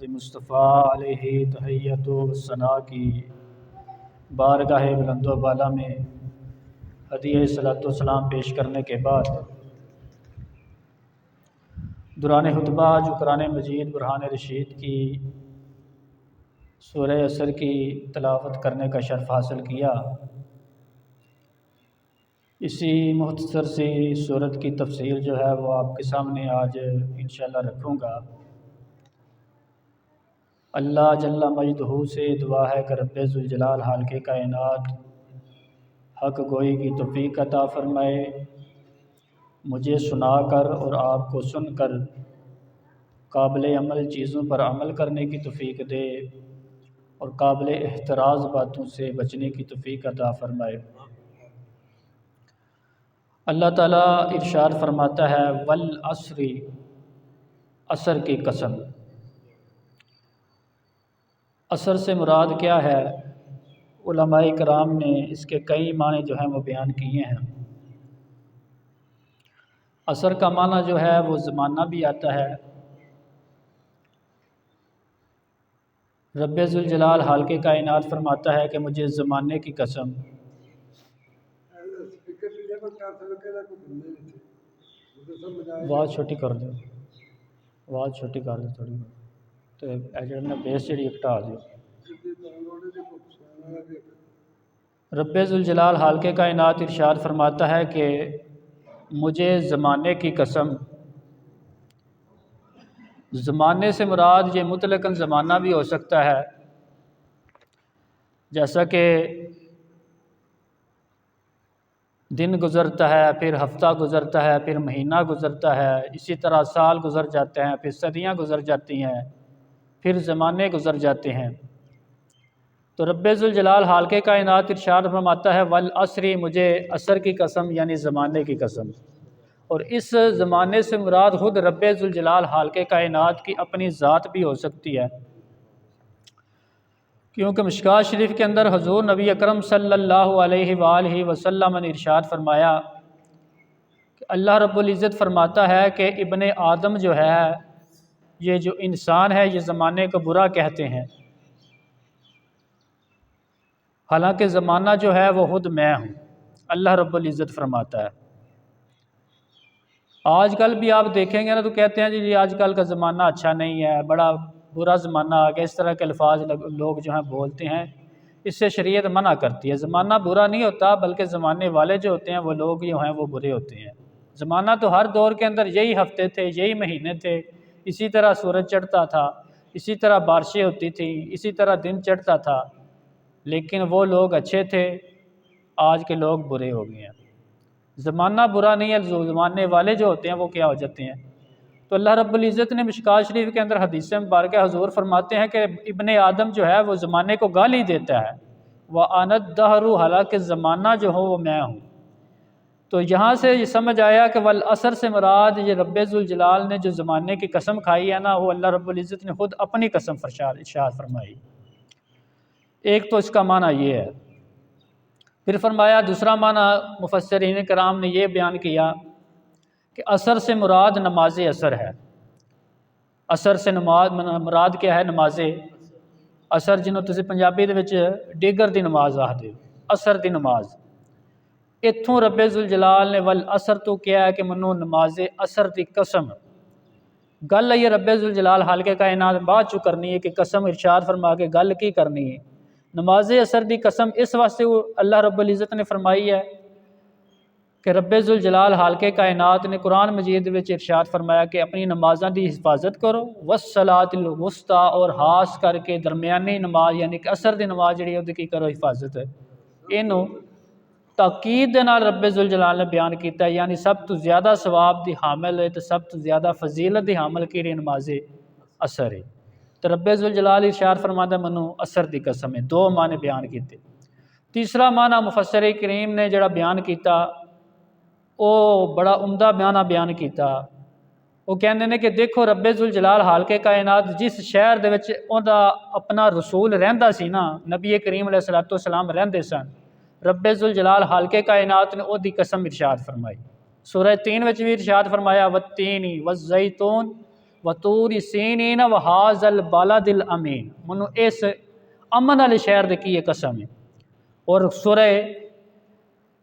मुस्तफ़ा अलैहि तहियत व सना की बारगाह बुलंद व बाला में हदिया सलातो सलाम पेश करने के बाद दुरान खुतबा जो कुरान मजीद बुरहान रशीद की सूरह असर की तलावत करने का शर्फ हासिल किया। इसी मुख्तसर सी सूरत की तफसीर जो है वो आपके सामने आज इंशाअल्लाह रखूँगा। अल्लाह जल्ला मजदहू से दुआ है कि रब्बे ज़ुल जलाल हाल के कायनात हक़ गोई की तौफ़ीक़ अता फ़रमाए, मुझे सुनाकर और आपको सुनकर काबिल अमल चीज़ों पर अमल करने की तौफ़ीक़ दे और काबिल एहतराज़ बातों से बचने की तौफ़ीक़ अता फ़रमाए। अल्लाह ताला इरशाद फरमाता है वल असरी, असर की कसम। असर से मुराद क्या है? उलमाए कराम ने इसके कई माने जो हैं वो बयान किए हैं। असर का माना जो है वो ज़माना भी आता है। रब्बे ज़ुल जलाल हाल के कायनात फरमाता है कि मुझे ज़माने की कसम। आवाज़ छोटी कर दो, आवाज़ छोटी कर दो थोड़ी, तो बेस जी घटा दो। रब्बे ज़ुल जलाल हाल के कायनात इरशाद फरमाता है कि मुझे ज़माने की कसम। ज़माने से मुराद ये मुतलकन ज़माना भी हो सकता है, जैसा कि दिन गुज़रता है, फिर हफ़्ता गुज़रता है, फिर महीना गुज़रता है, इसी तरह साल गुज़र जाते हैं, फिर सदियाँ गुज़र जाती हैं, फिर ज़माने गुज़र जाते हैं। तो रब्बे ज़ुल जलाल हाल के कायनात इरशाद फरमाता है वल असरी, मुझे असर की कसम यानी ज़माने की कसम। और इस ज़माने से मुराद खुद रब्बे ज़ुल जलाल हाल के कायनात की अपनी ज़ात भी हो सकती है, क्योंकि मिशकात शरीफ के अंदर हुज़ूर नबी अकरम सल्लल्लाहु अलैहि वसल्लम ने इरशाद फरमाया कि अल्लाह रब्बुल इज़्ज़त फरमाता है कि इब्ने आदम जो है, ये जो इंसान है, ये ज़माने को बुरा कहते हैं, हालांकि ज़माना जो है वो खुद मैं हूँ। अल्लाह रब्बुल इज़्ज़त फरमाता है। आजकल भी आप देखेंगे ना तो कहते हैं जी आजकल का ज़माना अच्छा नहीं है, बड़ा बुरा ज़माना आ गया, इस तरह के अल्फाज लोग जो हैं बोलते हैं। इससे शरीयत मना करती है। ज़माना बुरा नहीं होता, बल्कि ज़माने वाले जो होते हैं वो लोग जो हैं वो बुरे होते हैं। ज़माना तो हर दौर के अंदर यही हफ्ते थे, यही महीने थे, इसी तरह सूरज चढ़ता था, इसी तरह बारिशें होती थी, इसी तरह दिन चढ़ता था, लेकिन वो लोग अच्छे थे, आज के लोग बुरे हो गए हैं। ज़माना बुरा नहीं है, जो ज़माने वाले जो होते हैं वो क्या हो जाते हैं। तो अल्लाह रब्बुल इज़्ज़त ने मिशकात शरीफ के अंदर हदीस मुबारक हुज़ूर फरमाते हैं कि इब्ने आदम जो है वो ज़माने को गाली देता है, व आनद दहरू, हालांकि ज़माना जो हो वो मैं हूँ। तो यहाँ से ये समझ आया कि वल असर से मुराद ये रब्बे ज़ुल जलाल ने जो ज़माने की कसम खाई है ना, वो अल्लाह रब्बुल इज़्ज़त ने खुद अपनी कसम इरशाद फरमाई। एक तो इसका माना ये है। फिर फरमाया दूसरा माना मुफस्सिरीन कराम ने यह बयान किया कि असर से मुराद नमाज असर है। असर से मुराद क्या है? नमाज असर, जिन्हों तुसीं पंजाबी दे विच डिगर दी नमाज आखदे हो, असर दी नमाज। इत्थों रब्बे ज़ुल जलाल ने वल असर तो क्या है कि मनो नमाज असर दी कसम। गल ये रब्बे ज़ुल जलाल हाल के कायनात बाद चू करनी है कि कसम इरशाद फरमा के गल की करनी है। नमाज असर दी कसम इस वास्ते अल्लाह रब्बुल इज़्ज़त ने फरमाई है कि रब्बे ज़ुल जलाल हाल के कायनात ने कुरान मजीद विच इरशाद फरमाया कि अपनी नमाज़ां दी हिफाजत करो, वस्सलातिल वुस्ता, और हास करके दरमियानी नमाज यानी कि असर दी नमाज जिहड़ी उहदी की करो हिफाजत। इनू ताकीद दे नाल रब्बे ज़ुल जलाल ने बयान किया, यानी सब तो ज़्यादा सवाब दी हामिल है तो सब तो ज़्यादा फजीलत दी हामिल की नमाज असर है। तो रब्बे ज़ुल जलाल इरशाद फरमाता मनु असर दी कसम है। दो माने बयान किए। तीसरा माना मुफस्सिर करीम ने जड़ा बयान किया वो बड़ा उम्दा बयान किया। वो कहते हैं कि देखो रब्बे ज़ुल जलाल हाल के कायनात जिस शहर दे विच उहदा अपना रसूल रहिंदा सी ना, नबी करीम अलैहिस्सलातु वस्सलाम रहिंदे सन, रब्बे ज़ुल जलाल हाल के कायनात ने उहदी कसम इरशाद फरमाई। सूरह तीन विच भी इरशाद फरमाया वत्तीनी वज़्ज़ैतून वतूरी सीनीन व हाज़ल बालादिल अमीन, मनु इस अमन वाले शहर की की कसम है। और सूरह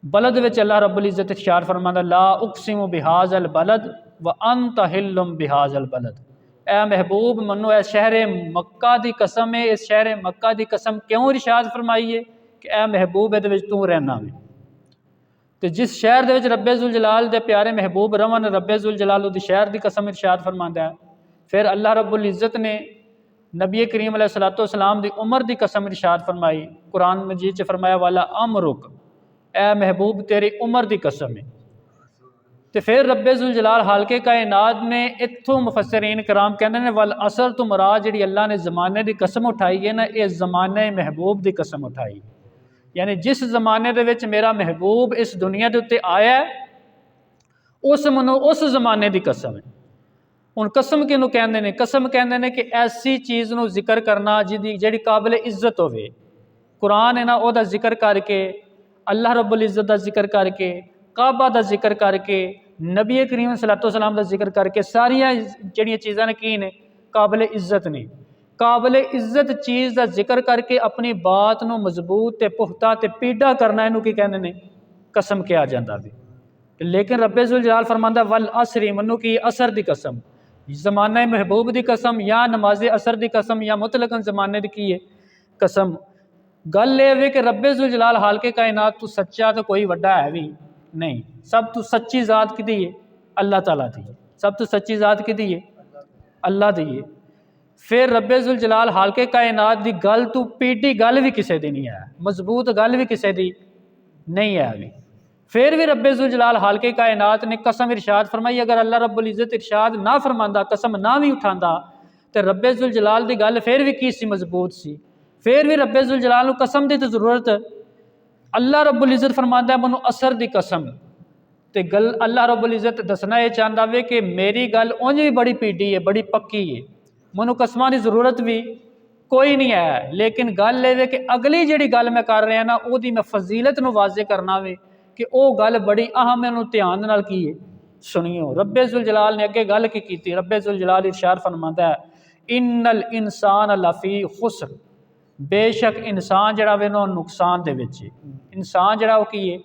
बलद विच अल्लाह रब्बुल इज़्ज़त इरशाद फरमांदा ला उक़सिमु बिहाज़ल बलद व अंत हिल्लुम बिहाज़ल बलद। ए महबूब मनु ए शहर मक्का दी कसम है, इस शहर मक्का दी कसम क्यों इरशाद फरमाई है कि ए महबूब ए विच तू रहना वे। तो जिस शहर दे विच रब्बे ज़ुल जलाल दे प्यारे महबूब रवन, रब्बे ज़ुल जलाल दी शहर दी कसम इरशाद फरमांदा है। फिर अल्लाह रब्बुल इज़्ज़त ने नबी करीम अलैहिस्सलातु वस्सलाम दी उम्र दी कसम इरशाद फरमाई। कुरान मजीद च फरमाया वाला अमरुक, ए महबूब तेरी उम्र दी कसम है। तो फिर रब्बे ज़ुल जलाल हालके कायनात ने इत्थों मुफस्सिरीन कराम कहते हैं वल असर तो मुराद जी अल्लाह ने ज़माने की कसम उठाई है ना, ये ज़माने महबूब की कसम उठाई, यानी जिस ज़माने दे विच मेरा महबूब इस दुनिया के उत्ते आया उस ज़माने की कसम है। हुण कसम किनू कहते हैं? कसम कहते हैं कि ऐसी चीज़ नू जिक्र करना जिहड़ी काबिल इज्जत होवे। कुरान है ना ओहदा जिक्र करके, अल्लाह रब्बुल इज़्ज़त का जिक्र करके, काबा का जिक्र करके, नबी करीम सल्लल्लाहु अलैहि वसल्लम का जिक्र करके, सारिया जिहड़ियां चीज़ां ने की ने काबिल इज्जत ने। काबिल इज्जत चीज़ का जिक्र करके अपनी बात नू मजबूत ते पुख्ता ते पीढ़ा करना, इनू की कहते हैं? कसम कहा जाता है। लेकिन रब्बे ज़ुल जलाल फरमांदा वल असरी, मनु की असर की कसम, ज़माना महबूब की कसम या नमाज असर की कसम या मुतलकन ज़माने की है कसम। गल ये कि रब्बे ज़ुल जलाल हालके कायनात तू सच्चा तो कोई वड्डा है भी नहीं, सब तो सच्ची ज़ात की है अल्लाह ताला दी, सब तो सच्ची ज़ात की है अल्लाह दी है। फिर रब्बे ज़ुल जलाल हालके कायनात की गल तू पीढ़ी गल भी किसी की नहीं है, मजबूत गल भी किसी की नहीं है अभी। फिर भी रब्बे ज़ुल जलाल हालके कायनात ने कसम इरशाद फरमाई। अगर अल्लाह रब्बुल इज़्ज़त इरशाद ना फरमांदा, कसम ना भी उठांदा, तो रब्बे ज़ुल जलाल की गल फिर भी की सी मजबूत सी। फिर भी रब्बे ज़ुल जलाल को कसम की तो ज़रूरत। अल्लाह रब्बुल इज़्ज़त फरमांदा है मनु असर की कसम, तो गल अल्लाह रब्बुल इज़्ज़त दसना यह चाहता वे कि मेरी गल उंज भी बड़ी पीढ़ी है, बड़ी पक्की है, मनु कसमां की ज़रूरत भी कोई नहीं है। लेकिन गल ये कि अगली जी गल मैं कर रहा ना वो मैं फजीलत नूं वाज़े करना वे कि वह गल बड़ी अहम है, उन्होंने ध्यान नाल की है सुनियो। रब्बे ज़ुल जलाल ने अगे गल की रब्बे ज़ुल जलाल इरशाद फरमांदा है इन्नल इंसान लफ़ी खुस्र, बेशक इंसान जड़ा वे ना नुकसान दे विच, इंसान जड़ा की है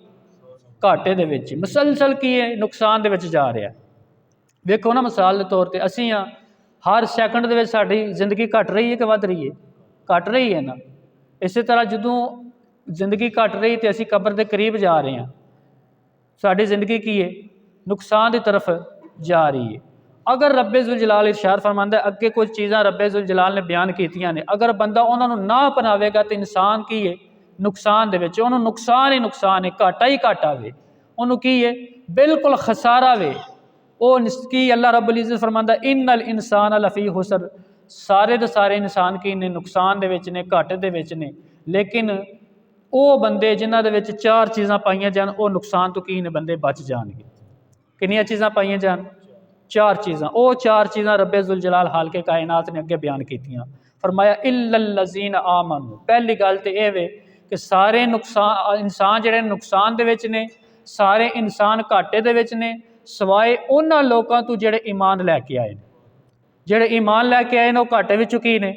घाटे दे विच, मुसलसल की है नुकसान दे विच जा रहा है। वेखो ना मिसाल के तौर पर असी हाँ हर सैकंड दे विच साडी जिंदगी घट रही है कि वध रही है? घट रही है ना। इस तरह जदों जिंदगी घट रही तो असी कब्र के करीब जा रहे हैं, साड़ी जिंदगी की है नुकसान की तरफ जा रही है। अगर रब्बे ज़ुल जलाल इरशाद फरमांदा है अगे कुछ चीज़ां रब्बे ज़ुल जलाल ने बयान कीतियां ने, अगर बंदा उन्होंने ना अपनावेगा तो इंसान की है नुकसान दे विच, उन्होंने नुकसान ही नुकसान है, घाटा ही घाटा वे, उन्होंने की है बिल्कुल खसारा वे। वो की अल्लाह रब्बुल इज़्ज़त फरमांदा इन्नल इंसान लफ़ी हुस्र, सारे दे सारे इंसान की ने नुकसान दे विच ने, घाटे दे विच ने। लेकिन वो बंदे जिन्हां दे विच चार चीज़ां पाइयां जान वो नुकसान तो की ने बंदे बच जाएंगे। कितनी चीज़ां पाइयां जान? चार चीज़ां। वो चार चीज़ां रब्बे ज़ुल जलाल हालके कायनात ने अगे बयान कीतियां। फरमाया इल्लल लज़ीना आमनू, पहली गल तो यह वे कि सारे नुकसान इंसान जिहड़े नुकसान दे विच ने, सारे इंसान घाटे दे विच ने, सवाए उन्हां लोकां तो जिहड़े ईमान लैके आए ने। जिहड़े ईमान लैके आए ने वो घाटे विचों की ने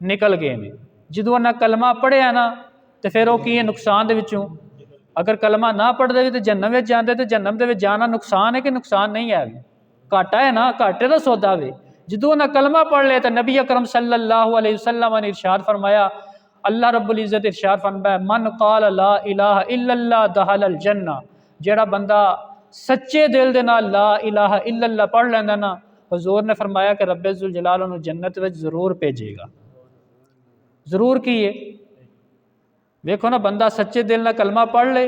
निकल गए ने। जदों उन्हां कलमा पढ़िया ना तो फिर वो की है नुकसान दे विचों, अगर कलमा ना पढ़ते भी तो जन्नम में जाते, तो जन्नम के जाना नुकसान है कि नुकसान नहीं है? घाटा है ना, घाटे का सौदा वे। जदों उन्हें कलमा पढ़ लिया तो नबी अकरम सल्लल्लाहु अलैहि वसल्लम ने इरशाद फरमाया, अल्लाह रब्बुल इज़्ज़त इरशाद फरमाया मन क़ाल ला इलाहा इल्लल्लाह दखलल जन्नह, जेड़ा बंदा सच्चे दिल दे नाल ला इलाहा इल्लल्लाह पढ़ लैंदा ना, हुज़ूर ने फरमाया कि रब्बे ज़ुल जलाल उन्हें जन्नत में जरूर भेजेगा। जरूर की है वेखो ना, बंदा सच्चे दिल ना कलमा पढ़ ले,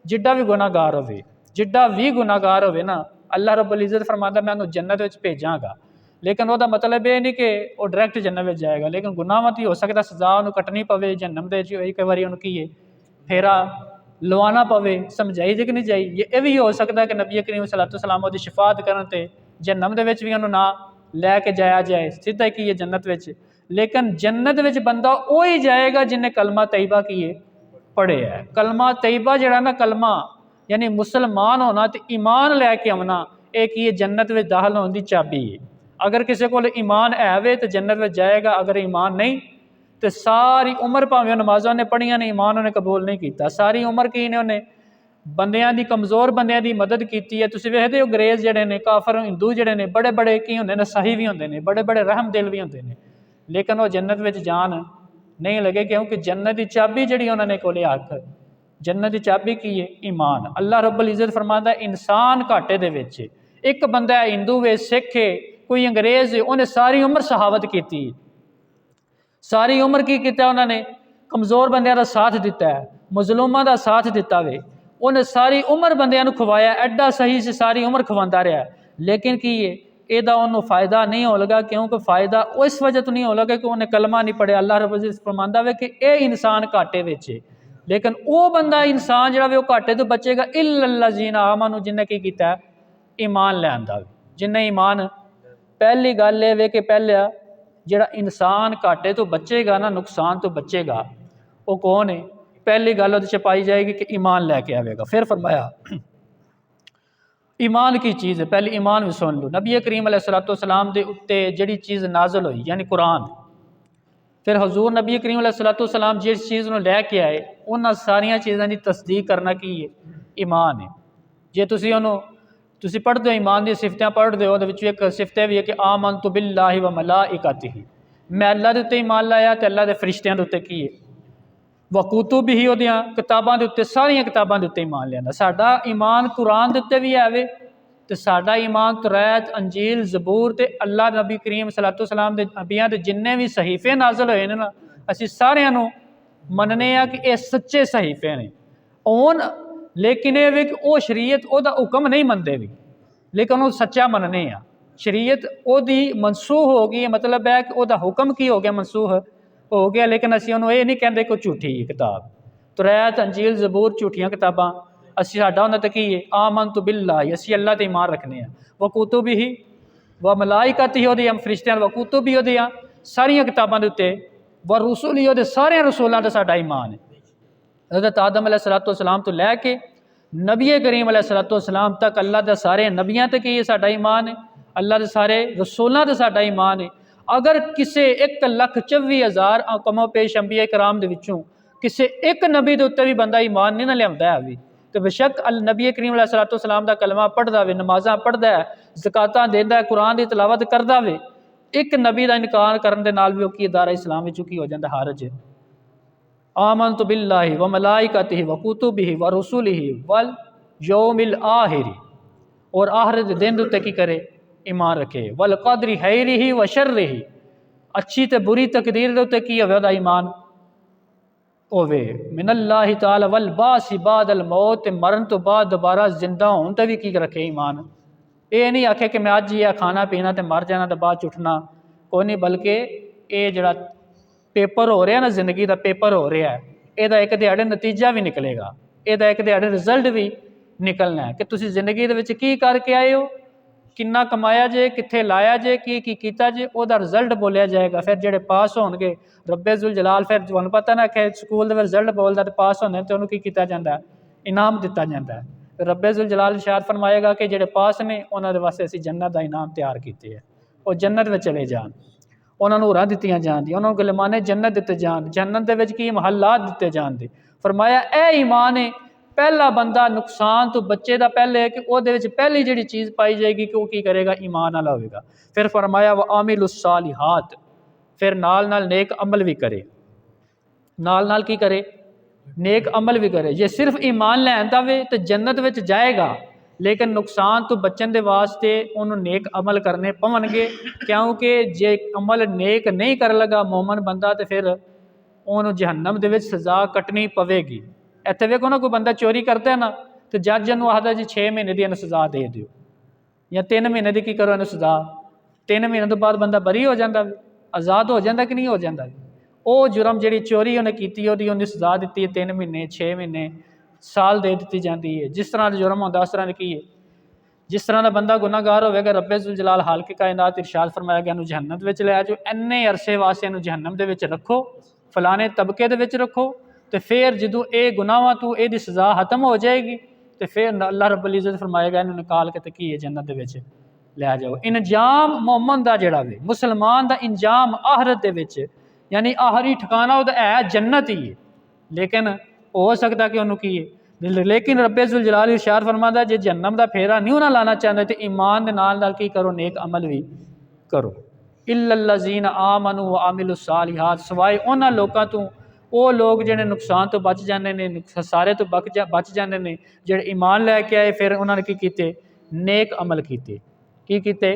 जिड्डा भी गुनाहगार होवे, जिड्डा भी गुनाहगार होवे ना, अल्लाह रब्बुल इज़्ज़त फरमाता मैं उन्हें जन्नत में भेजांगा। लेकिन वह मतलब ये नहीं कि वह डायरैक्ट जन्नत में जाएगा, लेकिन गुनाह तो हो सकता सजा उन्हें कटनी पवे, जन्नम दे कई बार उन्हें की फेरा लवाना पवे, समझाई जे कि नहीं जाई। ये भी हो सकता है कि नबी करीम सल्लल्लाहु अलैहि वसल्लम की शफात करते जन्नम दे विच भी उन्होंने ना लैके जाया जाए, सीधा की है जन्नत में। लेकिन जन्नत में बंदा वो ही जाएगा जिन्हें कलमा तैयबा की है पढ़े है। कलमा तैयबा जड़ा ना, कलमा यानी मुसलमान होना तो ईमान लैके आना, एक ही जन्नत में दाखिल होने की चाबी है। अगर किसी को ईमान है वे तो जन्नत में जाएगा, अगर ईमान नहीं तो सारी उम्र भावें नमाज़ां ने पढ़ियां ने ईमान उन्हें कबूल नहीं किया, सारी उम्र की ने उन्हें बंदियां दी कमज़ोर बंदियां दी मदद की है। तुसीं वेखदे हो अंग्रेज़ जिहड़े ने काफर हिंदू जिहड़े ने बड़े बड़े की होंदे ने, सही भी होंदे ने, बड़े बड़े रहम दिल भी होंदे ने, लेकिन वो जन्नत में जान नहीं लगे, क्योंकि जन्नत की चाबी जिहड़ी उन्होंने कोले हक, जन्नत की चाबी की है ईमान। अल्लाह रब्बुल इज़्ज़त फरमांदा इंसान घाटे दे विच, एक बंदा है हिंदू है, सिख है, कोई अंग्रेज़ है, उन्हें सारी उम्र शहावत की, सारी उम्र की किया उन्होंने, कमज़ोर बंदियां दा साथ दिता है, मजलूमां दा साथ दिता वे, उन्हें सारी उम्र बंदियां नूं खवाया, एडा सही से सारी उम्र खवांदा रहा, लेकिन की है ਇਹਦਾ ਉਹਨੂੰ फ़ायदा नहीं हो लगा, क्योंकि फ़ायदा इस वजह तो नहीं हो लगा कि उन्हें कलमा नहीं पढ़िया। अल्लाह रब्बुल इज़्ज़त फरमांदा वे कि यह इंसान घाटे विच है, लेकिन वो बंदा इंसान जिहड़ा वे घाटे तो बचेगा इल्लल्लज़ीना आमनू, जिन्हें की कीता ईमान ले आंदा, जिन्हें ईमान। पहली गल ये वे कि पहला जिहड़ा इंसान घाटे तो बचेगा ना, नुकसान तो बचेगा, वो कौन है? पहली गल उहदे च पाई जाएगी कि ईमान लैके आवेगा। फिर फरमाया ईमान की चीज़ है, पहले ईमान भी सुन लो। नबी करीम अलैहिस्सलाम दे उत्ते जिहड़ी चीज़ नाज़िल हुई यानी कुरान, फिर हजूर नबी करीम अलैहिस्सलाम जिस चीज़ नूं लैके आए उन्हां सारियां चीज़ां दी तस्दीक करना की है? ईमान है। जे तुसीं उहनूं तुसीं पढ़दे हो ईमान दी सिफतां पढ़दे हो, उहदे विच एक सिफत भी है कि आमनतु बिल्लाहि व मलाइकतिही, मैं अल्लाह दे उत्ते ईमान लाया ते अल्लाह दे फरिश्तियां दे उत्ते की है, व कुतुबिही, उहदियां किताबां दे उत्ते, सारियां किताबां दे उत्ते ईमान लिआंदा। साडा ईमान कुरान दे उत्ते भी है वे, ते साडा ईमान तौरात, अंजील, ज़बूर ते अल्लाह नबी करीम सलाम दे नबियां दे जिन्ने भी सहीफे नाज़िल होए ने ना, असीं सारियां नूं मनने आ कि ये सच्चे सहीफे ने होन, लेकिन ये वे कि वो शरीयत ओहदा हुक्म नहीं मनते भी, लेकिन वो सच्चा मनने आ। शरीयत ओहदी मनसूख हो गई, मतलब है कि ओहदा हुक्म की हो गया, मनसूख हो गया, लेकिन असीं उहनूं ये नहीं कहते कोई झूठी किताब। तौरात, अंजील, ज़बूर झूठियां किताबां, असीं साडा उहनां ते की है आमनतु बिल्लाहि, असीं अल्लाह ते ईमान रखने हैं, व कुतुबिही व मलाइकतिही, ओहदे फरिश्तियां, व कुतुबिही ओहदियां सारियां किताबां दे उत्ते, व रुसुलिही ओहदे सारे रसूलां ते साडा ईमान है। हज़रत आदम अलैहिस्सलाम तो लैके नबी करीम अलैहिस्सलाम तक अल्लाह दे सारे नबियां ते की साडा ईमान है, अल्लाह दे सारे रसूलां ते साडा ईमान है। अगर किसी 1,24,000 कमो पेश अंबिया कराम दे विचों किसी एक नबी दे उत्ते भी बंदा ईमान नहीं ना लिआंदा है भी, तो बेशक नबी करीम अलैहिस्सलाम दा कलमा पढ़दा वे, नमाज़ां पढ़दा है, ज़कातां देंदा है, कुरान दी तिलावत करदा वे, एक नबी दा इनकार करन दे नाल भी वो की दायरा इस्लाम विचों की हो जांदा हरज। आमनतु बिल्लाहि व मलाइकतिही व कुतुबिही व रुसुलिही वल यौमिल आखिर, और आखिरत दिन दे उत्ते की करे? ईमान रखे। वल कदरी खैरिही व शर्रिही, अच्छी ते बुरी तकदीर दे उत्ते की होवे ओहदा ईमान होवे। मिनल्लाहि ताला वल बासी बादल मौत, मरन तो बाद दोबारा जिंदा होने ते भी की रखे ईमान। ये नहीं आखे कि मैं अज ही खाना पीना तो मर जाना तो बाद उठना कोई नहीं, बल्कि ये जड़ा पेपर हो रहा ना, जिंदगी का पेपर हो रहा है, यदा एक दिहाड़े नतीजा भी निकलेगा, यदा एक दिहाड़े रिजल्ट भी निकलना है कि तुसी जिंदगी दे विच की करके आए हो, किन्ना कमाया जे, कित्थे लाया जे, की कीता जे, ओहदा रिजल्ट बोलिया जाएगा। फिर जेडे पास होणगे रब्बे जुल जलाल, फिर तुहानूं पता ना कि स्कूल दे रिजल्ट बोलदा ते पास होंदे ते उहनूं की कीता जांदा है? इनाम दिता जाता है। रब्बे जुल जलाल इरशाद फरमाएगा कि जेडे पास ने उन्हां दे वास्ते असीं जन्नत दा इनाम तैयार कीते है, वो जन्नत में चले जान, उन्होंने होरां दित्तियां जांदियां, उन्होंने गुलमाने जन्नत दिते जान, जन्नत दे विच की महलात दिते जान दे। फरमाया ए ईमान है, पहला बंदा नुकसान तो बच्चे का पहले है कि उहदे विच पहली जिहड़ी चीज़ पाई जाएगी कि वह की करेगा? ईमान वाला होगा। फिर फरमाया व आमिलुस सालिहात, फिर नाल नाल नेक अमल भी करे, नाल नाल की करे? नेक अमल भी करे। जे सिर्फ ईमान लैन वे तो जन्नत विच जाएगा, लेकिन नुकसान तो बचन के वास्ते उन्होंने नेक अमल करने पवनगे, क्योंकि जे अमल नेक नहीं कर लगा मोमन बंदा तो फिर उन्होंने जहन्नम दे विच सज़ा कटनी पवेगी। इत्थे वेखो ना, कोई बंदा चोरी करता है ना तो जज इन्हूं आखदा जी 6 महीने की इन्हूं सज़ा दे दिओ, या 3 महीने की करो इन्हूं सज़ा, 3 महीने तो बाद बंदा बरी हो जाता, आज़ाद हो जाता कि नहीं हो जाता? वो जुर्म जी चोरी उन्हें की उन्हें सज़ा दी है 3 महीने, 6 महीने, साल दे दी जाती है। जिस तरह का जुर्म होता उस तरह की है। जिस तरह का बंदा गुनाहगार होगा, रब्बे जुल जलाल हाल के कायनात इरशाद फरमाया गया जहन्नम में लै जाओ, इन्ने अरसे वास्ते जहन्नम के रखो, फलाने तबके के रखो, तो फिर जो ये गुनाहां तो ये सज़ा खत्म हो जाएगी तो फिर अल्लाह रब्बुल इज़्ज़त फरमाएगा इन्होंने निकाल के तो की है जन्नत के लै जाओ। इंजाम मोमन का जिहड़ा वे मुसलमान का इंजाम आहरत दे विच यानी आहरी ठिकाना उहदा है जन्नत ही है, लेकिन हो सकता कि उन्होंने की है। लेकिन रब्बे जुल जलाल इरशाद फरमांदा जे जहन्नम का फेरा नहीं उन्हें लाना चाहते तो ईमान के नाल की करो, नेक अमल भी करो। इल्लल्लज़ीना आमनू व आमिलुस सालिहात, सवाए उन्होंने लोगों तो वो लोग जिन्हें नुकसान तो बच जाते हैं, सारे तो बच जाते हैं, जो ईमान लैके आए फिर उन्होंने की किते, नेक अमल किते। की किते?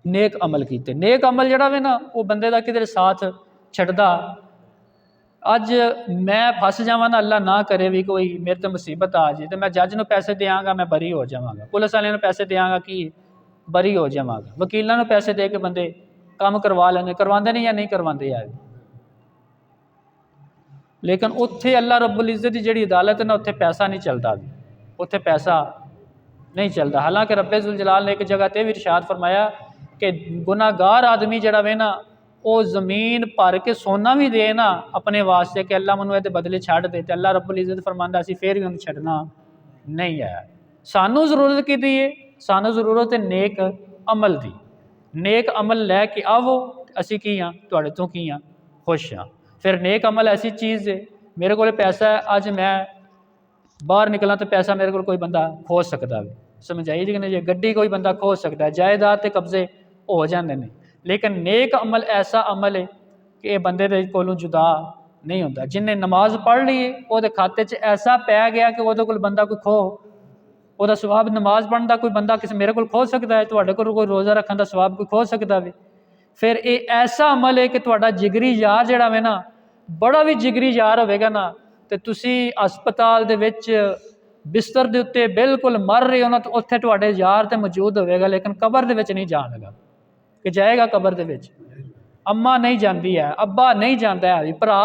नेक अमल किते। नेक अमल जिहड़ा वे ना वो बंदे का किधर साथ छड्डदा। अज मैं फस जावां ना, अल्लाह ना करे भी कोई मेरे तो मुसीबत आ जाए तो मैं जज नूं पैसे देंगा, मैं बरी हो जावांगा, पुलिस वाले पैसे देंगा कि बरी हो जावांगा, वकीलों को पैसे दे के बंदे काम करवा लेंगे, करवाते नहीं या नहीं करवाते यार। लेकिन उत्थे अल्लाह रब्बुल इज़्ज़त की जिहड़ी अदालत है ना, उत्थे पैसा नहीं चलता, उत्थे पैसा नहीं चलता। हालांकि रब्बे जुल जलाल ने एक जगह ते भी इरशाद फरमाया कि गुनाहगार आदमी जिहड़ा वे ना वो ज़मीन भर के सोना भी दे ना अपने वास्ते कि अल्लाह मैनूं इहदे बदले छड्ड दे, तो अल्लाह रब्बुल इज़्ज़त फरमांदा असीं फिर भी उन्हें छड्डना नहीं है। सानू ज़रूरत किहदी है? सानू ज़रूरत है नेक अमल की। नेक अमल लैके आवो, असीं की हाँ तुहाडे तो की हाँ खुश हाँ। फिर नेक अमल ऐसी चीज़ है, मेरे को पैसा है, अज मैं बाहर निकला तो पैसा मेरे को कोई बंदा खो सकता है, समझ आई जी नहीं? गड्डी कोई बंदा खो सकता है, जायदाद के कब्जे हो जाते हैं। लेकिन नेक अमल ऐसा अमल है कि यह बंदे दे कोलों जुदा नहीं होता। जिन्हें नमाज पढ़ ली वो खाते च ऐसा पै गया कि वो कोल बंदा कोई खो, वह स्वभाव नमाज पढ़ने का कोई बंदा किसी मेरे को खो सकता है, तुहाडे कोल कोई रोज़ा रखने का स्वभाव कोई खो सकता है। फिर ये ऐसा अमल है कि तुहाडा जिगरी यार जिहड़ा वे ना, बड़ा भी जिगरी यार होवेगा ना, तो तुसी हस्पताल दे विच बिस्तर दे उत्ते बिल्कुल मर रहे हो ना, तो उत्थे तुहाडे यार तो मौजूद होवेगा, लेकिन कबर दे विच नहीं जाणगा। कि जाएगा कबर दे विच? अम्मा नहीं जाती है, अब्बा नहीं जाता है, भरा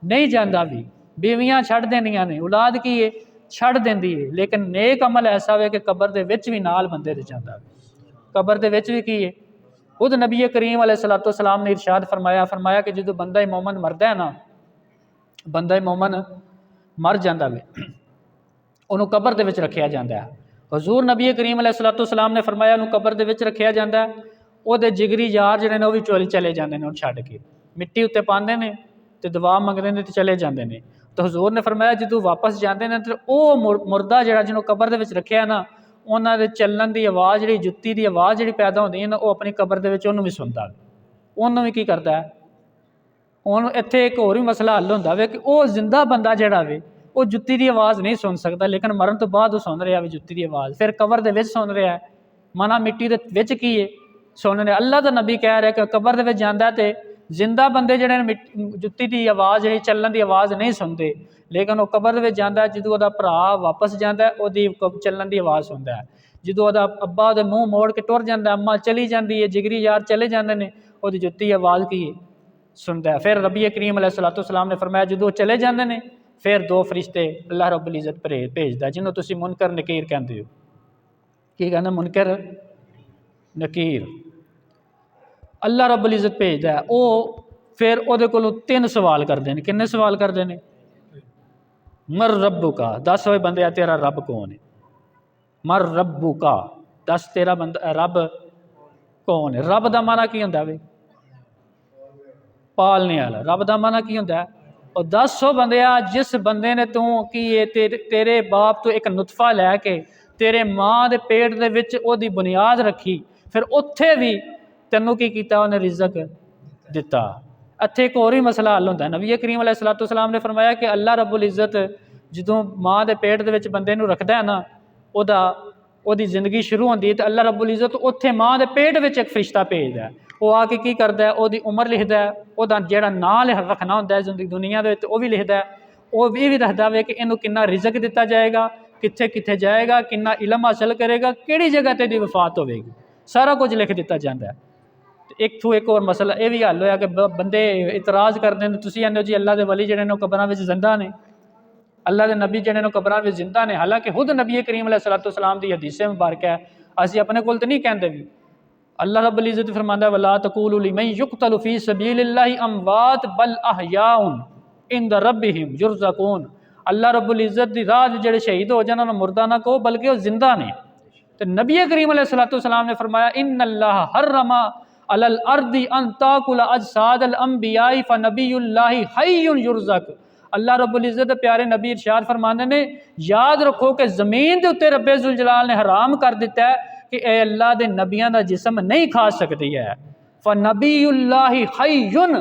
नहीं जाता भी, बीवियां छड्ड देंदियां ने, औलाद की है छड्ड देंदी है। लेकिन नेक अमल ऐसा है कि कबर दे विच भी नाल बंदे दे जांदा है। कबर दे विच भी की है, खुद नबी करीम अलैहिस्सलातु वस्सलाम ने इरशाद फरमाया कि जो बंदा मोमन मरदा है ना, बंदा मोमन मर जाता है, उन्होंने कबर दे विच रखिया जाता है। हजूर नबी करीम अलैहिस्सलातु वस्सलाम ने फरमाया उन्होंने कबर दे विच रखिया जाता है, वो जिगरी यार जिहड़े ने वो भी चले जाते हैं, छड्ड के मिट्टी उत्ते पाते हैं तो दुआ मंगते हैं तो चले जाते हैं। तो हजूर ने फरमाया जो वापस जाते हैं तो वह मुर्दा जिहड़ा जिन्होंने कबर दे विच रखिया ना, उन्होंने चलन की आवाज़ जी जुत्ती की आवाज़ जी पैदा होती है ना, वो अपनी कबर दे विच उन्होंने भी सुनता, उन्होंने भी की करता है। हुण इत्थे एक होर भी मसला हल होंदा वे कि वह जिंदा बंदा जिहड़ा वे वो जुत्ती की आवाज़ नहीं सुन सकता, लेकिन मरण तो बाद सुन रहा है जुत्ती की आवाज़, फिर कबर दे विच सुन रहा है, मना मिट्टी दे विच की है सुन रहा। अल्लाह का नबी कह रहा है कि कबर दे विच जांदा ते जिंदा बंदे जिहड़े जुत्ती की आवाज़ जी चलन की आवाज़ नहीं सुनते, लेकिन वह कबर दे विच जांदा जो वहदा भरा वापस जाता है वहदी चलन की आवाज़ सुनता है। जो वहदा अब्बा वहदे मूँह मोड़ के टुर जाता, अम्मा चली जाती है, जिगरी यार चले जाते हैं, वहदी जुत्ती आवाज़ की सुनता है। फिर नबी करीम अलैहिस्सलातु वस्सलाम ने फरमाया जो चले जाते हैं फिर दो फरिश्ते अल्लाह रब्बुल इज़्ज़त भेजदा जिन्होंने तुसीं मुनकर नकीर कहते हो। की कहना? मुनकर नकीर अल्लाह रब्बुल इज़्ज़त भेजदा है। वो फिर उहदे कोलों 3 सवाल करते हैं। किन्ने सवाल करते हैं? मर रब्बु का, दस होए बंदे तेरा रब कौन है? मर रब्बु का, दस तेरा बंदा रब कौन है? रब का माना की होंदा वे? पालने वाला। रब का माना की होंदा है? और 10 बंदिया जिस बंदे ने तू की तेरे बाप तो एक नुतफा लैके तेरे माँ के पेट दे विच ओदी बुनियाद रखी, फिर उत्थे भी तैनू की कीता? उन्हें रिजक दिता। इत्थे एक होर ही मसला हल होंदा है। नबी करीम अलैहिस्सलातु वस्सलाम ने फरमाया कि अल्लाह रब्बुल इज़्ज़त जो माँ के पेट दे विच बंदे नू रखदा है ना, ओदी जिंदगी शुरू होंदी है तो अल्लाह रब्बुल इज़्ज़त उत्थे माँ के पेट विच एक फरिश्ता भेजदा है। वो आके की करता है? ओदी उम्र लिखदा है, ओदा जिहड़ा नाम रखना होंदा है दुनिया दे विच वो भी लिखदा है, वो भी दसदा है कि इनू कितना रिजक दिता जाएगा, कित्थे कित्थे जाएगा, कितना इलम हासिल करेगा, किहड़ी जगह ते दी वफात होवेगी, सारा कुछ लिख दिता जाता है। एक और मसला यह भी हल होया कि बंदे इतराज़ करते हैं तुसीं आंदे हो जी अल्लाह के वली जिहड़े ने कबरां विच जिंदा ने, अल्लाह के नबी जिहड़े ने कबरां विच जिंदा ने। हालांकि खुद नबी करीम अलैहिस्सलातु वस्सलाम दी हदीसे मुबारक है, असीं अपने कोल तो नहीं कहते भी। अल्लाह रब्बुल इज़्ज़त फरमांदा वला तक़ूलू लिमन युक़तलु फ़ी सबीलिल्लाहि अमवात बल अहयाउन इंद रब्बिहिम युरज़क़ून। अल्लाह रब्बुल इज़्ज़त दी राह जिहड़े शहीद हो जाण उन्हां मुर्दा ना कहो बल्कि वो जिंदा ने, तो नबी करीम अलैहिस्सलाम ने फरमाया इन्नल्लाह हर्रमा अलल अर्दी अन ताकुल अजसादल अंबियाई फनबियुल्लाहि हय्युन युरज़क। अल्लाह रब्बुल इज़्ज़त प्यारे नबी इरशाद फरमाने ने, याद रखो कि ज़मीन के उत्ते रब्बे ज़ुल जलाल ने हराम कर दिता है कि ए अल्लाह दे नबियां दा जिस्म नहीं खा सकती है। फनबियुल्लाहि हय्युन,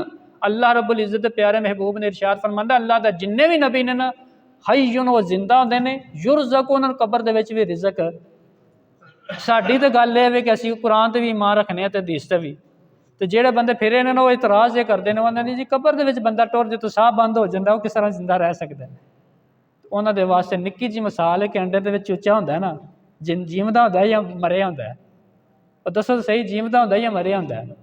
अल्लाह रब्बुल इज़्ज़त प्यारे महबूब ने इरशाद फरमांदा अल्लाह दा जिन्ने भी नबी ने ना हय्युन वो जिंदा होंदे ने, युरज़क उन्हां कब्र दे विच भी रिज़क। साडी तो गल है कि असीं कुरान ते भी ईमान रखने ते हदीस ते भी, तो जेड़े बंदे फिरे ने ना वो इतराज़ ये करते हैं, उन्होंने जी कब्र दे विच बंदा टुर जे तो साह बंद हो जाता, वो किस तरह जिंदा रह सकता है। उन्होंने दे वास्ते निक्की जी मिसाल है कि अंडे दे विच चूचा होंदा है ना, जीवदा होंदा है या मरिया होंदा है? और दसो तो सही, जीवदा होंदा है या मरिया होंदा है?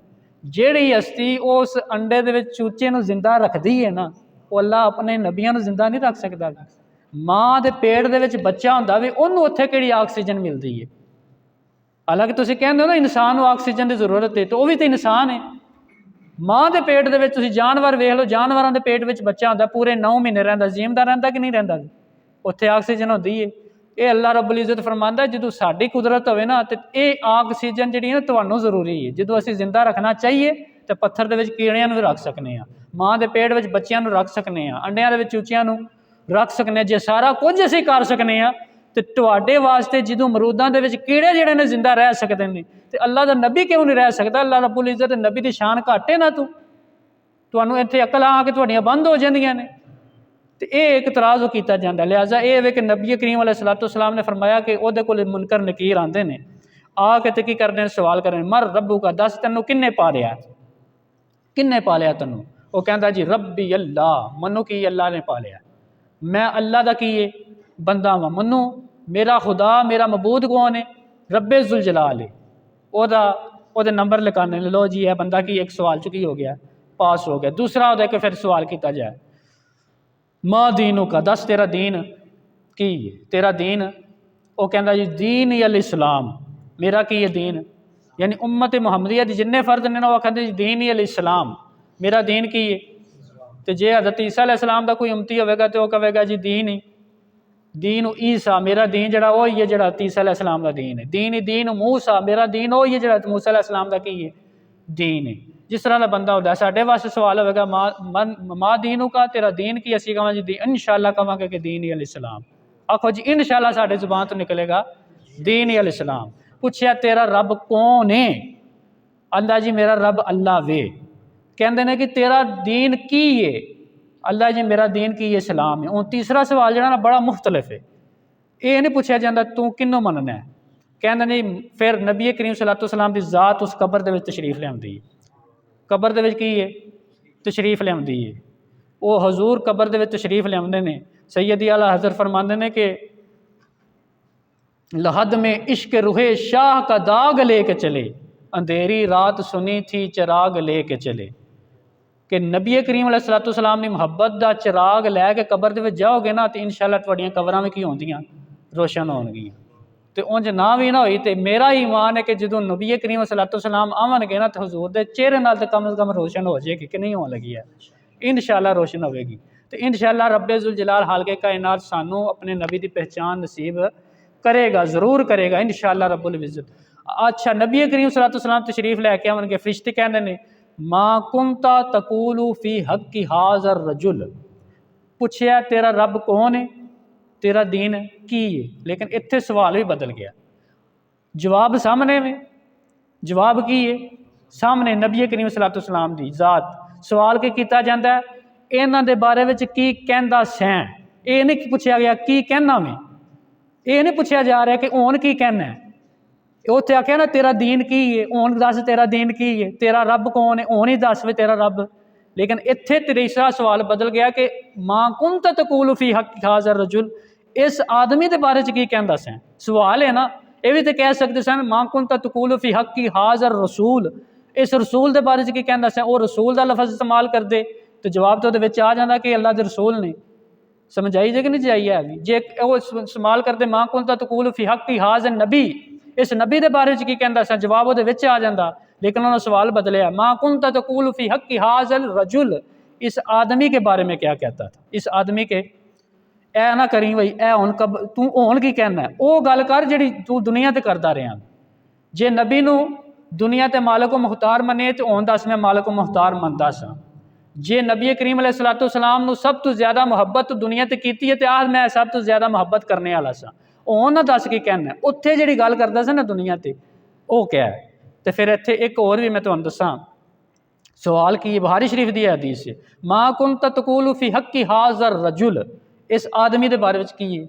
जेड़ी हस्ती उस अंडे दे विच चूचे नूं जिंदा रखदी है ना, वो अल्लाह अपने नबियां नूं जिंदा नहीं रख सकदा। माँ दे पेट दे विच बच्चा होंदा भी, उन्होंने उत्थे किहड़ी ऑक्सीजन मिलदी है? हालांकि तुसीं कहंदे हो ना इंसान को ऑक्सीजन की जरूरत है, तो वह भी तो इंसान है। माँ के पेट दे विच तुसीं जानवर वेख लो, जानवरों के पेट विच बच्चा होंदा पूरे 9 महीने रहिंदा, जीवदा रहिंदा कि नहीं रहिंदा? उत्थे ऑक्सीजन होंदी है। ये अल्लाह रब्बुल इज़्ज़त फरमांदा जो साडी कुदरत होवे ना, तो ये ऑक्सीजन जिहड़ी है तुहानूं जरूरी है। जो असीं जिंदा रखना चाहिए तो पत्थर दे विच कीड़ियां नूं रख सकने हैं, माँ के पेट विच बच्चियां नूं रख सकने हैं, अंडियां दे विच चूचियां नूं रख सकने। जे सारा कुछ असीं कर सकने हैं तो तुहाडे वास्ते जो मरूदां दे विच कीड़े जिहड़े ने जिंदा रह सकते हैं, तो अल्लाह दा नबी क्यों नहीं रह सकता? अल्लाह रब्बुल इज़्ज़त नबी की शान घट है ना? तुहानूं इत्थे अकल आके तुहाड़ियां बंद हो जांदियां ने। तो ये एक इतराज़ किया जाता। लिहाजा ये वे कि नबी करीम अलैहिस्सलाम ने फरमाया कि उहदे कोल मुनकर नकीर आते हैं, आके तो की करते हैं, सवाल करें मर रब्बू का, दस तैनूं किन्ने पालिया, किन्ने पालिया तैनूं? वो कहता जी रब्बी अल्लाह, मनु की अल्लाह ने पालिया, मैं अल्लाह का की बंदा वा, मनु मेरा खुदा मेरा मबूद कौन है? रब्बे ज़ुल जलाल है। ओहदे नंबर लिखाने, लो जी है बंदा की एक सवाल चुकी हो गया, पास हो गया। दूसरा होता है कि फिर सवाल किया जाए माँ दीनों का, दस तेरा दीन की है, तेरा दीन? वो कहता जी दीन अल इस्लाम, मेरा की है दीन, यानी उम्मत मुहम्मदिया दी जिन्ने फर्द ने ना वो कहते जी दीन अल इस्लाम, मेरा दीन की है। तो जे हज़रत ईसा अलैहिस्सलाम का कोई उम्मती होगा तो वह कहेगा जी दीन ही दीन ईसा, मेरा दीन जड़ा वो ही है जड़ा ईसा अलैहिस्सलाम का दीन है। दीन मूसा, मेरा दीन वो ही है जड़ा मूसा अलैहिस्सलाम का की है दीन है। जिस तरह का बंदा होता है, साढ़े वास्ते सवाल होगा माँ दीनू का, तेरा दीन की? असी कहां जी इंशाअल्लाह कहांगे कि दीन ही अल इस्लाम। आखो जी इंशाअल्लाह साढ़े जुबान तो निकलेगा दीन ही अल इस्लाम। पूछया तेरा रब कौन है? अल्लाह जी मेरा रब अल्लाह वे। कहते हैं कि तेरा दीन की है? अल्लाह जी मेरा दीन की इस्लाम है। और तीसरा सवाल जो ना बड़ा मुख्तलिफ है, ये नहीं पूछा जाता तू किन्नों मनना है। कहते नहीं, फिर नबी करीम सल्लल्लाहु अलैहि वसल्लम की ज़ात उस कबर के तशरीफ लियाती है। कबर दे विच की है? तशरीफ लियाती है। वो हजूर कबर दे विच तशरीफ लियाते हैं। सैयदी आला हज़रत फरमाते हैं कि लहद में इश्क रूहे शाह का दाग लेके चले, अंधेरी रात सुनी थी चिराग लेके चले। कि नबी करीम अलैहिस्सलातु वस्सलाम की मुहब्बत का चिराग लैके कबर दे विच जाओगे ना, तो इंशाअल्लाह तुहाड़ियां कबरां भी की होंदियां रोशन होणगियां। तो उंज ना भी ना होई तो मेरा ईमान है कि जो नबी करीम सल्लल्लाहु अलैहि वसल्लम आवणगे ना, तो हजूर के चेहरे नाल तो कम से कम रोशन हो जाएगी कि नहीं होने लगी है? इंशाअल्लाह रोशन होगी। तो इंशाअल्लाह रब्बे ज़ुल जलाल हालके कायनात सानू अपने नबी की पहचान नसीब करेगा, ज़रूर करेगा इंशाअल्लाह रब्बुल इज़्ज़त। अच्छा, नबी करीम सल्लल्लाहु अलैहि वसल्लम तशरीफ लैके आवणगे, फरिश्ते कहंदे ने माँ कुंता तकूलू फी हक़्क़ि हाज़र रजुल। पूछया तेरा रब कौन है, तेरा दीन की है? लेकिन इत्थे सवाल भी बदल गया। जवाब सामने में, जवाब की है सामने, नबी करीम सल्लल्लाहु अलैहि वसल्लम की ज़ात। सवाल के किया जाता है इन्हां दे बारे में की कहंदा सैं, ये नहीं पूछा गया की कहना में, ये नहीं पूछा जा रहा कि हुण की कहना है। उत्थे आख्या ना तेरा दीन की है, हुण दस तेरा दीन की है, तेरा रब कौन है, हुण ही दस वे तेरा रब। लेकिन इत्थे तीसरा सवाल बदल गया कि मां कुंत तकूलु फी हक़्क़ि हाज़र रजुल, इस आदमी के बारे च की कहंदा सैं। सवाल है ना, ये भी तो कह सकते सन मां कुंत तकूलु फी हक़्क़ि हाज़र रसूल, इस रसूल के बारे च की कहंदा सैं। वो रसूल का लफज इस्तेमाल करते तो जवाब तो आ जाता कि अल्लाह के रसूल ने। समझ आई जे कि नहीं जाइए? अभी जे वो इस्तेमाल करते मां कुंत तकूलु फी हक़्क़ि हाज़र नबी, इस नबी के बारे की कहंदा सा, जवाब वो आ जाता। लेकिन उन्होंने सवाल बदलिया मां कुंत तकूलु फी हक़्क़ि हाज़ल रजुल, इस आदमी के बारे में क्या कहता था? इस आदमी के ऐ ना करी बई ऐ हुण कब तू हुण की कहना है, वो गल कर जिहड़ी तू दुनिया ते करदा रहा। जे नबी नू दुनिया ते मालिक मुख्तार मने तो हुण दस मैं मालिक मुख्तार मनदा सा। जे नबी करीम अलैहिस्सलाम नू सब तो ज़्यादा मुहब्बत दुनिया ते कीती है तो आज मैं सब तो ज़्यादा मुहब्बत करने वाला सा। हुण ना दस की कहना, उत्थे जिहड़ी गल करदा सा ना दुनिया ते वो क्या है। तो फिर इत्थे एक होर भी मैं तुहानूं दसां सवाल की बुखारी शरीफ दी हदीस है, मां कुंत तकूलु फी हक्की हाज़र रजुल, इस आदमी के बारे में की है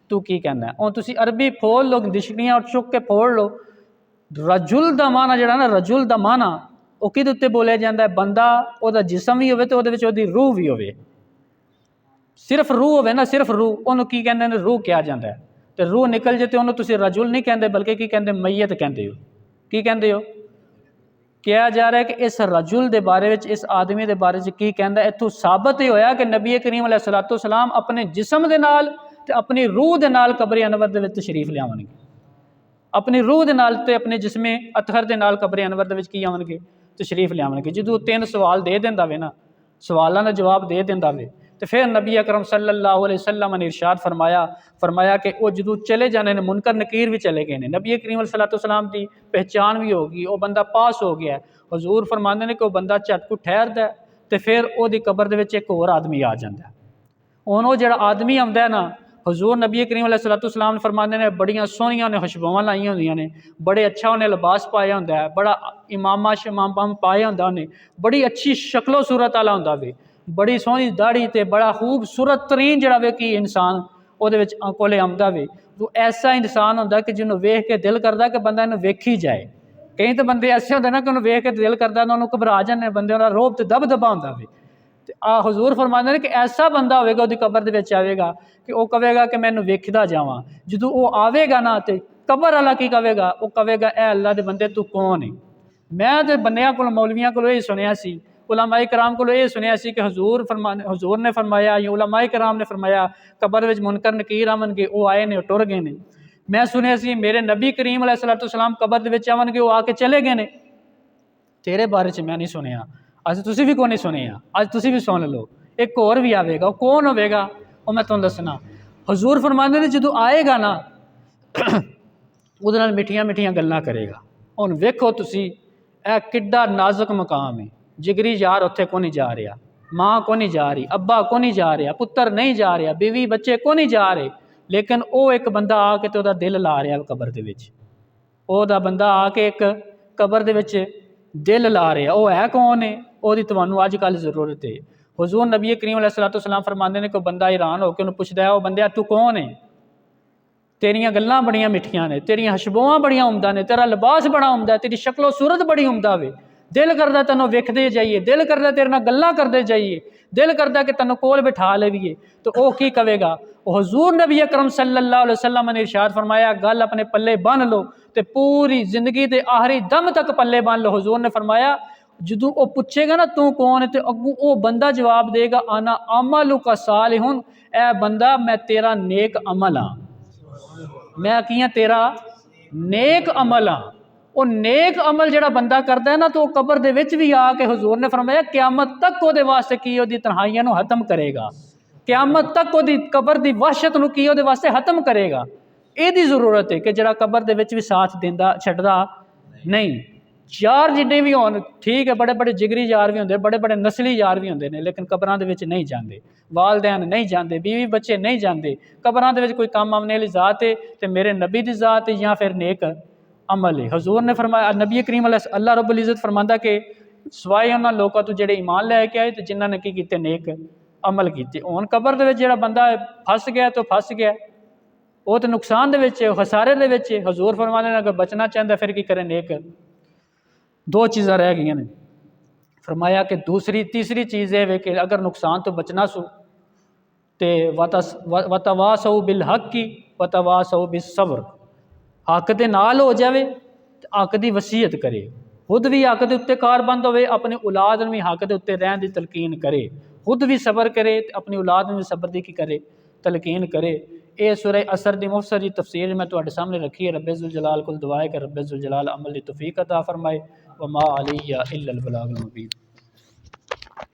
तू की कहना है। हुण तुसीं अरबी फोड़ लो, डिक्शनरियां चुक के फोड़ लो, रजुल दा माना जिहड़ा ना, रजुल दा माना वो किहदे उत्ते बोलिया जाता है, बंदा ओहदा जिसम भी होवे तो ओहदे विच ओहदी रूह भी होवे, सिर्फ रूह होवे ना, सिर्फ रूह, उहनूं की कहंदे ने, रूह कहा जाता है। तो रूह निकल जाए तो उन्होंने तुसीं रजुल नहीं कहते बल्कि की कहते मैयत कहते हो। की कहते हो, कहा जा रहा है कि इस रजुल के बारे में, इस आदमी के बारे में की कहता है, इत्थों साबित ही होया कि नबी करीम अलैहिस्सलाम अपने जिसम के नाल ते अपनी रूह के नाल कब्र अनवर दे विच तशरीफ लियावणगे, अपनी रूह के नाल ते अपने जिसमे अतहर के नाल कब्र अनवर दे विच की आवणगे, तशरीफ लियावणगे। जो तीन सवाल दे दिंदा वे ना, सवालों का जवाब दे दिंदा वे, तो फिर नबी अकरम सल्लल्लाहु अलैहि वसल्लम ने इरशाद फरमाया कि वो जो चले जाने ने, मुनकर नकीर भी चले गए हैं, नबी करीम सल्लल्लाहु की पहचान भी होगी, वो बंदा पास हो गया। हजूर फरमाते हैं कि वह बंदा झटकू ठहरता है तो फिर वो कबर दे विच एक होर आदमी आ जाता है। हुण वो जिहड़ा आदमी आउंदा है ना, हजूर नबी करीम सल्लल्लाहु ने फरमाते हैं बड़ियां सोहनियां ने खुशबुआं लाइया होंदियां ने, बड़े अच्छा उन्हें लिबास पाया होंदा है, बड़ा इमामा शमाम पाया होंदा उन्हें, बड़ी अच्छी शक्लो सूरत वाला होंदा वे, बड़ी सोहनी दाढ़ी ते बड़ा खूबसूरत तरीन जिहड़ा वे कि इंसान उहदे विच कोले आउंदा वे। तो ऐसा इंसान होंदा कि जिन्होंने वेख के दिल करदा कि बंदा इन्हूं वेखी जाए। कई तो बंदे ऐसे होंदे ना कि उन्होंने वेख के दिल करदा ना, उन्होंने घबरा जाने, बंदे का रोब तो दबदबा होंदा वे। हजूर फरमाते हैं कि ऐसा बंदा होगा उसकी कबर दे विच आवेगा कि वह कहेगा कि मैं वेखदा जावां। जो वो आवेगा ना तो कबर वाला की कहेगा, वो कहेगा ए अल्लाह दे बंदे तू कौन है। मैं तो बंदियां को मौलवियां को यही सुनिया सी, उलमाए कराम को यही सुनिया सी कि हजूर ने फरमाया या उलमाए कराम ने फरमाया कबर विच मुनकर नकीर आवणगे, वो आए ने टुर गए ने। मैं सुनिया सी मेरे नबी करीम अलैहिस्सलाम कबर दे विच आवणगे, वो आके चले गए ने। तेरे बारे च मैं नहीं सुनिया, अज तुसी भी कोई नहीं सुनिया, अज तुसी भी सुन लो। एक होर भी आवेगा, कौन होवेगा वो मैं तुहानूं दसना। हजूर फरमाते ने जो आएगा ना उहदे नाल मिठियां मिठियां गल्लां करेगा। हुण वेखो तुसी ए किड्डा नाजुक मकाम है, जिगरी यार उत्थे को नहीं जा रहा, माँ को नहीं जा रही, अब्बा को नहीं जा रहा, पुत्र नहीं जा रहा, बीवी बच्चे को नहीं जा रहे, लेकिन वो एक बंदा आके तो दिल ला रहा कबर दे विच, ओहदा बंदा आके एक कबर दे विच दिल ला रहा, वो है कौन है, वो तुहानूं अजकल जरूरत है। हुजूर नबी करीम अलैहिस्सलाम फरमाते हैं, कोई बंदा हैरान होकर उन्हें पुछदा है, वो बंदे तू कौन है, तेरियां गल्लां बड़ियां मिठियां ने, तेरियां खुशबुआं बड़ियां उमदा ने, तेरा लिबास बड़ा उमदा है, तेरी शक्लो सूरत बड़ी उमदा वे, दिल करदा तैनूं वेखदे जाइए, दिल करदा तेरे नाल गल्लां करदे जाइए, दिल करदा कि तैनूं कोल बिठा लवीए। तो वह की कहेगा, हुजूर नबी अकरम सल्लल्लाहु अलैहि वसल्लम ने इरशाद फरमाया गल अपने पल्ले बन लो तो पूरी जिंदगी के आखिरी दम तक पल्ले बन लो। हुजूर ने फरमाया जो वो पूछेगा ना तू कौन है, तो अगू वो बंदा जवाब देगा आना अमलु का सालिहुन, ए बंदा मैं तेरा नेक अमल हाँ, मैं की हाँ तेरा नेक अमल हाँ। वो नेक अमल जिहड़ा बंदा करता है ना, तो कबर दे विच भी आके हुजूर ने फरमाया क्यामत तक वो वास्ते की ओदी तन्हाइयां नूं खत्म करेगा, क्यामत तक ओदी कबर दी वहशत नूं की ओदे वास्ते खत्म करेगा। ਇਹਦੀ ਜ਼ਰੂਰਤ है कि ਜਿਹੜਾ कबर ਦੇ ਵਿੱਚ भी साथ ਦਿੰਦਾ ਛੱਡਦਾ नहीं। यार जिन्ने भी होन ठीक है, बड़े बड़े जिगरी यार भी होंगे, बड़े बड़े नस्ली यार भी होंगे ने, लेकिन कबरां दे विच नहीं जाते, वालदैन नहीं जाते, बीवी बच्चे नहीं जाते। कबरां दे विच कोई काम आने वाली ज़ात है तो मेरे नबी की ज़ात है या फिर नेक अमल है। हजूर ने फरमाया, नबी करीम अल्लाह रब्बुल इज़्ज़त फरमांदा कि सवाए उन्होंने लोगों तो जेडे ईमान लैके आए तो जिन्होंने ने की कीते नेक अमल किए। हुण कबर दे विच जिहड़ा बंदा फस गया तो फस गया, वो तो नुकसान दे विच खसारे दे विच। हजूर फरमाने अगर बचना चाहता फिर की करे, नेक दो चीज़ां रह गई ने। फरमाया कि तीसरी चीज़ है कि अगर नुकसान तो बचना सू तो वतवासौ बिल हक की वतवासौ बिस सब्र, हक दे नाल हो जाए, हक की वसीयत करे, खुद भी हक के उत्ते कारबंद होवे, अपनी औलाद में भी हक के उत्ते रहन की तलकीन करे, खुद भी सबर करे, अपनी औलाद में भी सबर की करे तलकीन करे। ये सूरह असर दी मुफस्सर जी तफसीर मैं तुहाडे सामने रखी है। रब्बे ज़ुल जलाल को दुआ है कि रब्बे ज़ुल जलाल अमल दी तौफीक अता फरमाए। व मा अलैया इल्लल बलागुल मुबीन।